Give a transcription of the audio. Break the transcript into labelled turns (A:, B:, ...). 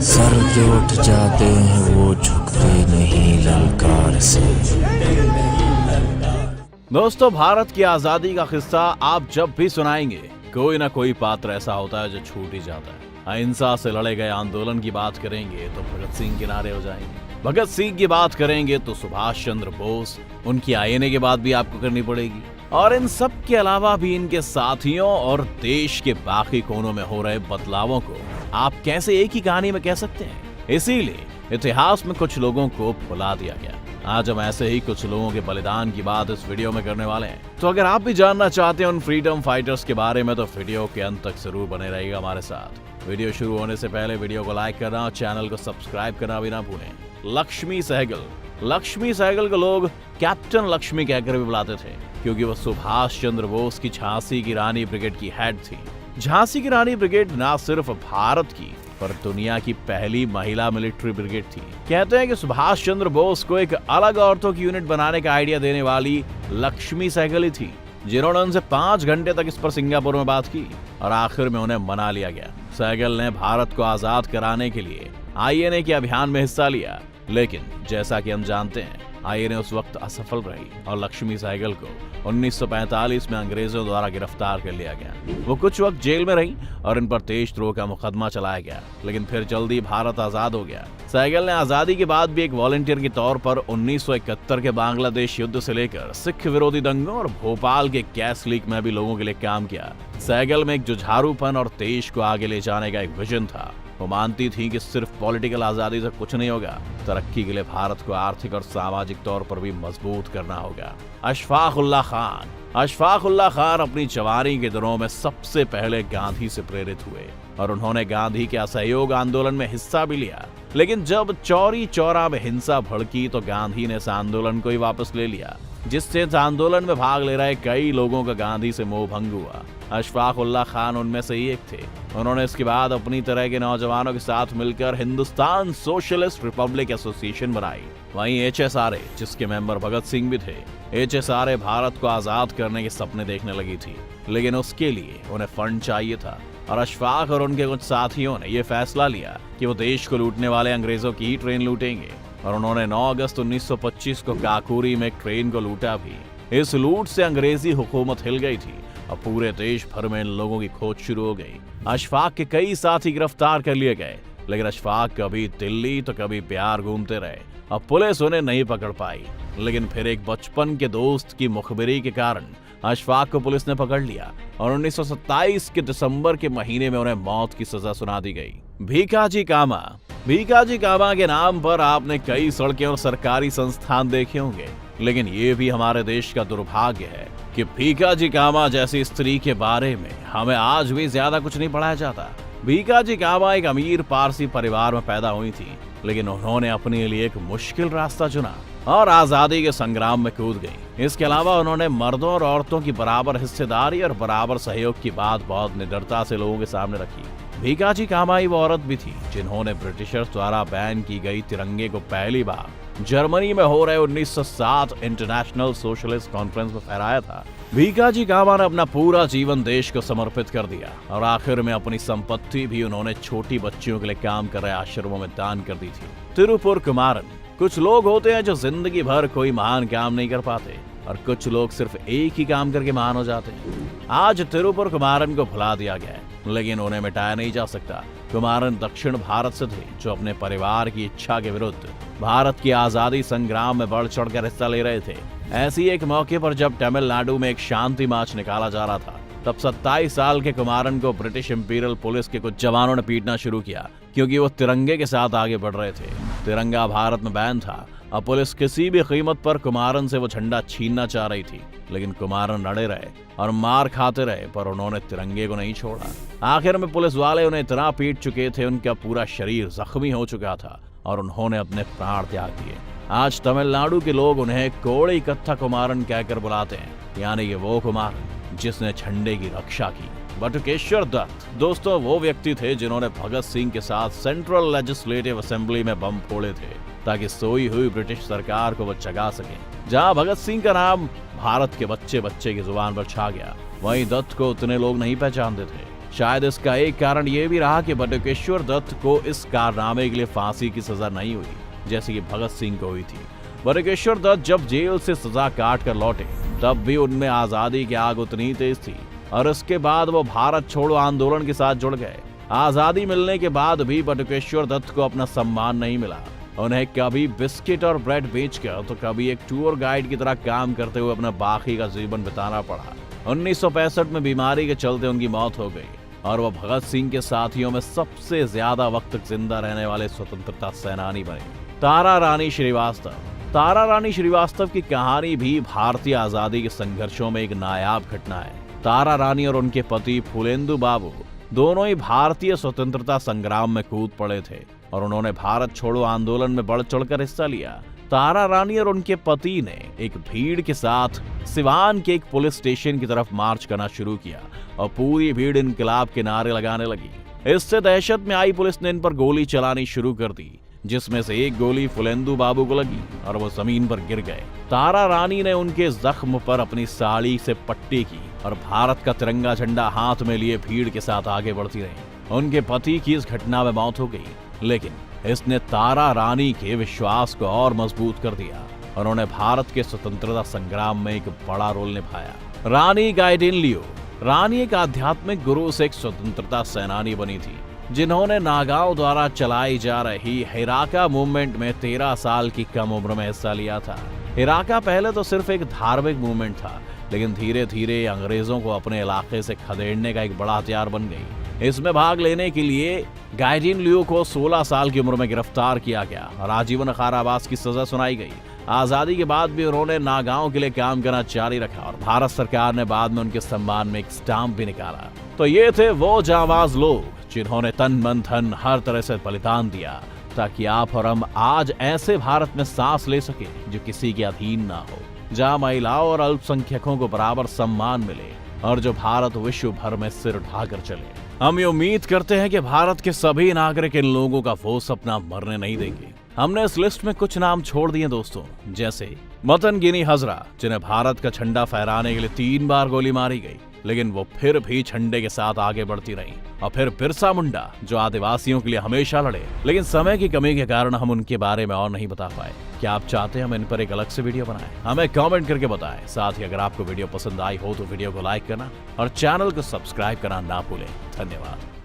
A: Sir जो उठ जाते हैं वो झुकते नहीं ललकार से।
B: दोस्तों, भारत की आजादी का किस्सा आप जब भी सुनाएंगे कोई ना कोई पात्र ऐसा होता है जो छूट ही जाता है। अहिंसा से लड़े गए आंदोलन की बात करेंगे तो भगत सिंह किनारे हो जाएंगे। भगत सिंह की बात करेंगे तो सुभाष चंद्र बोस। उनकी आईएनए की बात भी आपको करनी पड़ेगी। और इन सब के अलावा भी इनके साथियों और देश के बाकी कोनों में हो रहे बदलावों को आप कैसे एक ही कहानी में कह सकते हैं। इसीलिए इतिहास में कुछ लोगों को भुला दिया गया। आज हम ऐसे ही कुछ लोगों के बलिदान की बात इस वीडियो में करने वाले हैं। तो अगर आप भी जानना चाहते हैं उन फ्रीडम फाइटर्स के बारे में तो वीडियो के अंत तक जरूर बने रहिएगा हमारे साथ। वीडियो शुरू होने से पहले वीडियो को लाइक करना और चैनल को सब्सक्राइब करना भी ना भूलें। लक्ष्मी सहगल को लोग कैप्टन लक्ष्मी कहकर भी बुलाते थे क्योंकि वो सुभाष चंद्र बोस की झांसी की रानी ब्रिगेड की हेड थी। झांसी की रानी ब्रिगेड ना सिर्फ भारत की पर दुनिया की पहली महिला मिलिट्री ब्रिगेड थी। कहते हैं कि सुभाष चंद्र बोस को एक अलग औरतों की यूनिट बनाने का आइडिया देने वाली लक्ष्मी सहगल ही थी, जिन्होंने उनसे 5 घंटे तक इस पर सिंगापुर में बात की और आखिर में उन्हें मना लिया गया। सहगल ने भारत को आजाद कराने के लिए आईएनए के अभियान में हिस्सा लिया, लेकिन जैसा कि हम जानते हैं आईएनए उस वक्त असफल रही और लक्ष्मी सहगल को 1945 में अंग्रेजों द्वारा गिरफ्तार कर लिया गया। वो कुछ वक्त जेल में रही और इन पर देशद्रोह का मुकदमा चलाया गया, लेकिन फिर जल्दी भारत आजाद हो गया। सहगल ने आजादी के बाद भी एक वॉलंटियर के तौर पर 1971 के बांग्लादेश युद्ध से लेकर सिख विरोधी दंगों और भोपाल के गैस लीक में भी लोगों के लिए काम किया। सहगल में एक जुझारूपन और देश को आगे ले जाने का एक विजन था। वो मानती थी कि सिर्फ पॉलिटिकल आजादी से कुछ नहीं होगा, तरक्की के लिए भारत को आर्थिक और सामाजिक तौर पर भी मजबूत करना होगा। अशफाक उल्लाह खान अपनी जवानी के दिनों में सबसे पहले गांधी से प्रेरित हुए और उन्होंने गांधी के असहयोग आंदोलन में हिस्सा भी लिया। लेकिन जब चौरी चौरा में हिंसा भड़की तो गांधी ने इस आंदोलन को ही वापस ले लिया, जिससे इस आंदोलन में भाग ले रहे कई लोगों का गांधी से मोह भंग हुआ। अशफाक उल्लाह खान उनमें से ही एक थे। उन्होंने इसके बाद अपनी तरह के नौजवानों के साथ मिलकर हिंदुस्तान सोशलिस्ट रिपब्लिक एसोसिएशन बनाई। वहीं एचएसआरए, जिसके मेंबर भगत सिंह भी थे, एचएसआरए भारत को आजाद करने के सपने देखने लगी थी, लेकिन उसके लिए उन्हें फंड चाहिए था और अशफाक और उनके कुछ साथियों ने यह फैसला लिया कि वो देश को लूटने वाले अंग्रेजों की ही ट्रेन लूटेंगे और उन्होंने 9 अगस्त 1925 को काकोरी में एक ट्रेन को लूटा भी। इस लूट से अंग्रेजी हुकूमत हिल गई थी और पूरे देश भर में इन लोगों की खोज शुरू हो गई। अशफाक के कई साथी गिरफ्तार कर लिए गए, लेकिन अशफाक कभी दिल्ली तो कभी बिहार घूमते रहे और पुलिस उन्हें नहीं पकड़ पाई। लेकिन फिर एक बचपन के दोस्त की मुखबिरी के कारण अशफाक को पुलिस ने पकड़ लिया और 1927 के दिसंबर के महीने में उन्हें मौत की सजा सुना दी गई। भीकाजी कामा के नाम पर आपने कई सड़कें और सरकारी संस्थान देखे होंगे, लेकिन ये भी हमारे देश का दुर्भाग्य है कि भीकाजी कामा जैसी स्त्री के बारे में हमें आज भी ज्यादा कुछ नहीं पढ़ाया जाता। भीकाजी कामा एक अमीर पारसी परिवार में पैदा हुई थी, लेकिन उन्होंने अपने लिए एक मुश्किल रास्ता चुना और आजादी के संग्राम में कूद गई। इसके अलावा उन्होंने मर्दों और औरतों की बराबर हिस्सेदारी और बराबर सहयोग की बात बहुत निडरता से लोगों के सामने रखी। भीकाजी कामा ही वो औरत भी थी जिन्होंने ब्रिटिशर्स द्वारा बैन की गई तिरंगे को पहली बार जर्मनी में हो रहे 1907 इंटरनेशनल सोशलिस्ट कॉन्फ्रेंस में फहराया था। भीकाजी कामा ने अपना पूरा जीवन देश को समर्पित कर दिया और आखिर में अपनी संपत्ति भी उन्होंने छोटी बच्चियों के लिए काम कर रहे आश्रमों में दान कर दी थी। तिरुपुर कुमारन। कुछ लोग होते हैं जो जिंदगी भर कोई महान काम नहीं कर पाते और कुछ लोग सिर्फ एक ही काम करके महान हो जाते हैं। आज तिरुपुर कुमारन को भुला दिया गया है, लेकिन उन्हें मिटाया नहीं जा सकता। कुमारन दक्षिण भारत से थे जो अपने परिवार की इच्छा के विरुद्ध भारत की आजादी संग्राम में बढ़ चढ़कर हिस्सा ले रहे थे। ऐसी एक मौके पर जब तमिलनाडु में एक शांति मार्च निकाला जा रहा था, तब 27 साल के कुमारन को ब्रिटिश इंपीरियल पुलिस के कुछ जवानों ने पीटना शुरू किया क्योंकि वो तिरंगे के साथ आगे बढ़ रहे थे। तिरंगा भारत में बैन था और पुलिस किसी भी कीमत पर कुमारन से वो झंडा छीनना चाह रही थी, लेकिन कुमारन अड़े रहे और मार खाते रहे, पर उन्होंने तिरंगे को नहीं छोड़ा। आखिर में पुलिस वाले उन्हें इतना पीट चुके थे, उनका पूरा शरीर जख्मी हो चुका था और उन्होंने अपने प्राण त्याग दिए। आज तमिलनाडु के लोग उन्हें कोड़ी कत्था कुमारन कहकर बुलाते हैं, यानी कि वो कुमारन जिसने झंडे की रक्षा की। बटुकेश्वर दत्त दोस्तों वो व्यक्ति थे जिन्होंने भगत सिंह के साथ सेंट्रल लेजिस्लेटिव असेंबली में बम फोड़े थे ताकि सोई हुई ब्रिटिश सरकार को वो जगा सके। जहां भगत सिंह का नाम भारत के बच्चे बच्चे की जुबान पर छा गया, वहीं दत्त को उतने लोग नहीं पहचानते थे। शायद इसका एक कारण यह भी रहा कि बटुकेश्वर दत्त को इस कारनामे के लिए फांसी की सजा नहीं हुई, जैसे कि भगत सिंह को हुई थी। बटुकेश्वर दत्त जब जेल से सजा काट कर लौटे तब भी उनमें आजादी की आग उतनी तेज थी और उसके बाद वो भारत छोड़ो आंदोलन के साथ जुड़ गए। आजादी मिलने के बाद भी बटुकेश्वर दत्त को अपना सम्मान नहीं मिला। उन्हें कभी बिस्किट और ब्रेड बेचकर तो कभी एक टूर गाइड की तरह काम करते हुए अपना बाकी का जीवन बिताना पड़ा। 1965 में बीमारी के चलते उनकी मौत हो गई और वो भगत सिंह के साथियों में सबसे ज्यादा वक्त तक जिंदा रहने वाले स्वतंत्रता सेनानी बने। तारा रानी श्रीवास्तव। तारा रानी श्रीवास्तव की कहानी भी भारतीय आजादी के संघर्षों में एक नायाब घटना है। तारा रानी और उनके पति फूलेंदु बाबू दोनों ही भारतीय स्वतंत्रता संग्राम में कूद पड़े थे और उन्होंने भारत छोड़ो आंदोलन में बढ़ चढ़कर हिस्सा लिया। तारा रानी और उनके पति ने एक भीड़ के साथ सिवान के एक पुलिस स्टेशन की तरफ मार्च करना शुरू किया और पूरी भीड़ इनकलाब के नारे लगाने लगी। इससे दहशत में आई पुलिस ने इन पर गोली चलानी शुरू कर दी, जिसमें से एक गोली फूलेंदु बाबू को लगी और वो जमीन पर गिर गए। तारा रानी ने उनके जख्म पर अपनी साड़ी से पट्टी की और भारत का तिरंगा झंडा हाथ में लिए भीड़ के साथ आगे बढ़ती रही। उनके पति की इस घटना में मौत हो गई, लेकिन इसने तारा रानी के विश्वास को और मजबूत कर दिया और उन्होंने भारत के स्वतंत्रता संग्राम में एक बड़ा रोल निभाया। रानी गाइडिनलिऊ। रानी एक आध्यात्मिक गुरु से एक स्वतंत्रता सेनानी बनी थी, जिन्होंने नागाओं द्वारा चलाई जा रही हिराका मूवमेंट में 13 साल की कम उम्र में हिस्सा लिया था। हिराका पहले तो सिर्फ एक धार्मिक मूवमेंट था, लेकिन धीरे धीरे अंग्रेजों को अपने इलाके से खदेड़ने का एक बड़ा हथियार बन गई। इसमें भाग लेने के लिए गाइडिनलिऊ को 16 साल की उम्र में गिरफ्तार किया गया और आजीवन कारावास की सजा सुनाई गई। आजादी के बाद भी उन्होंने नागाओं के लिए काम करना जारी रखा और भारत सरकार ने बाद में उनके सम्मान में एक स्टाम्प भी निकाला। तो ये थे वो जांबाज लोग जिन्होंने तन मन धन हर तरह से बलिदान दिया ताकि आप और हम आज ऐसे भारत में सांस ले सके जो किसी के अधीन ना हो, जहां महिलाओं और अल्पसंख्यकों को बराबर सम्मान मिले और जो भारत विश्व भर में सिर उठाकर चले। हम ये उम्मीद करते हैं कि भारत के सभी नागरिक इन लोगों का वो सपना मरने नहीं देंगे। हमने इस लिस्ट में कुछ नाम छोड़ दिए दोस्तों, जैसे मतन गिनी हजरा, जिन्हें भारत का झंडा फहराने के लिए 3 बार गोली मारी गई, लेकिन वो फिर भी झंडे के साथ आगे बढ़ती रही। और फिर बिरसा मुंडा, जो आदिवासियों के लिए हमेशा लड़े, लेकिन समय की कमी के कारण हम उनके बारे में और नहीं बता पाए। क्या आप चाहते हैं हम इन पर एक अलग से वीडियो बनाएं? हमें कमेंट करके बताएं। साथ ही अगर आपको वीडियो पसंद आई हो तो वीडियो को लाइक करना और चैनल को सब्सक्राइब करना ना भूलें। धन्यवाद।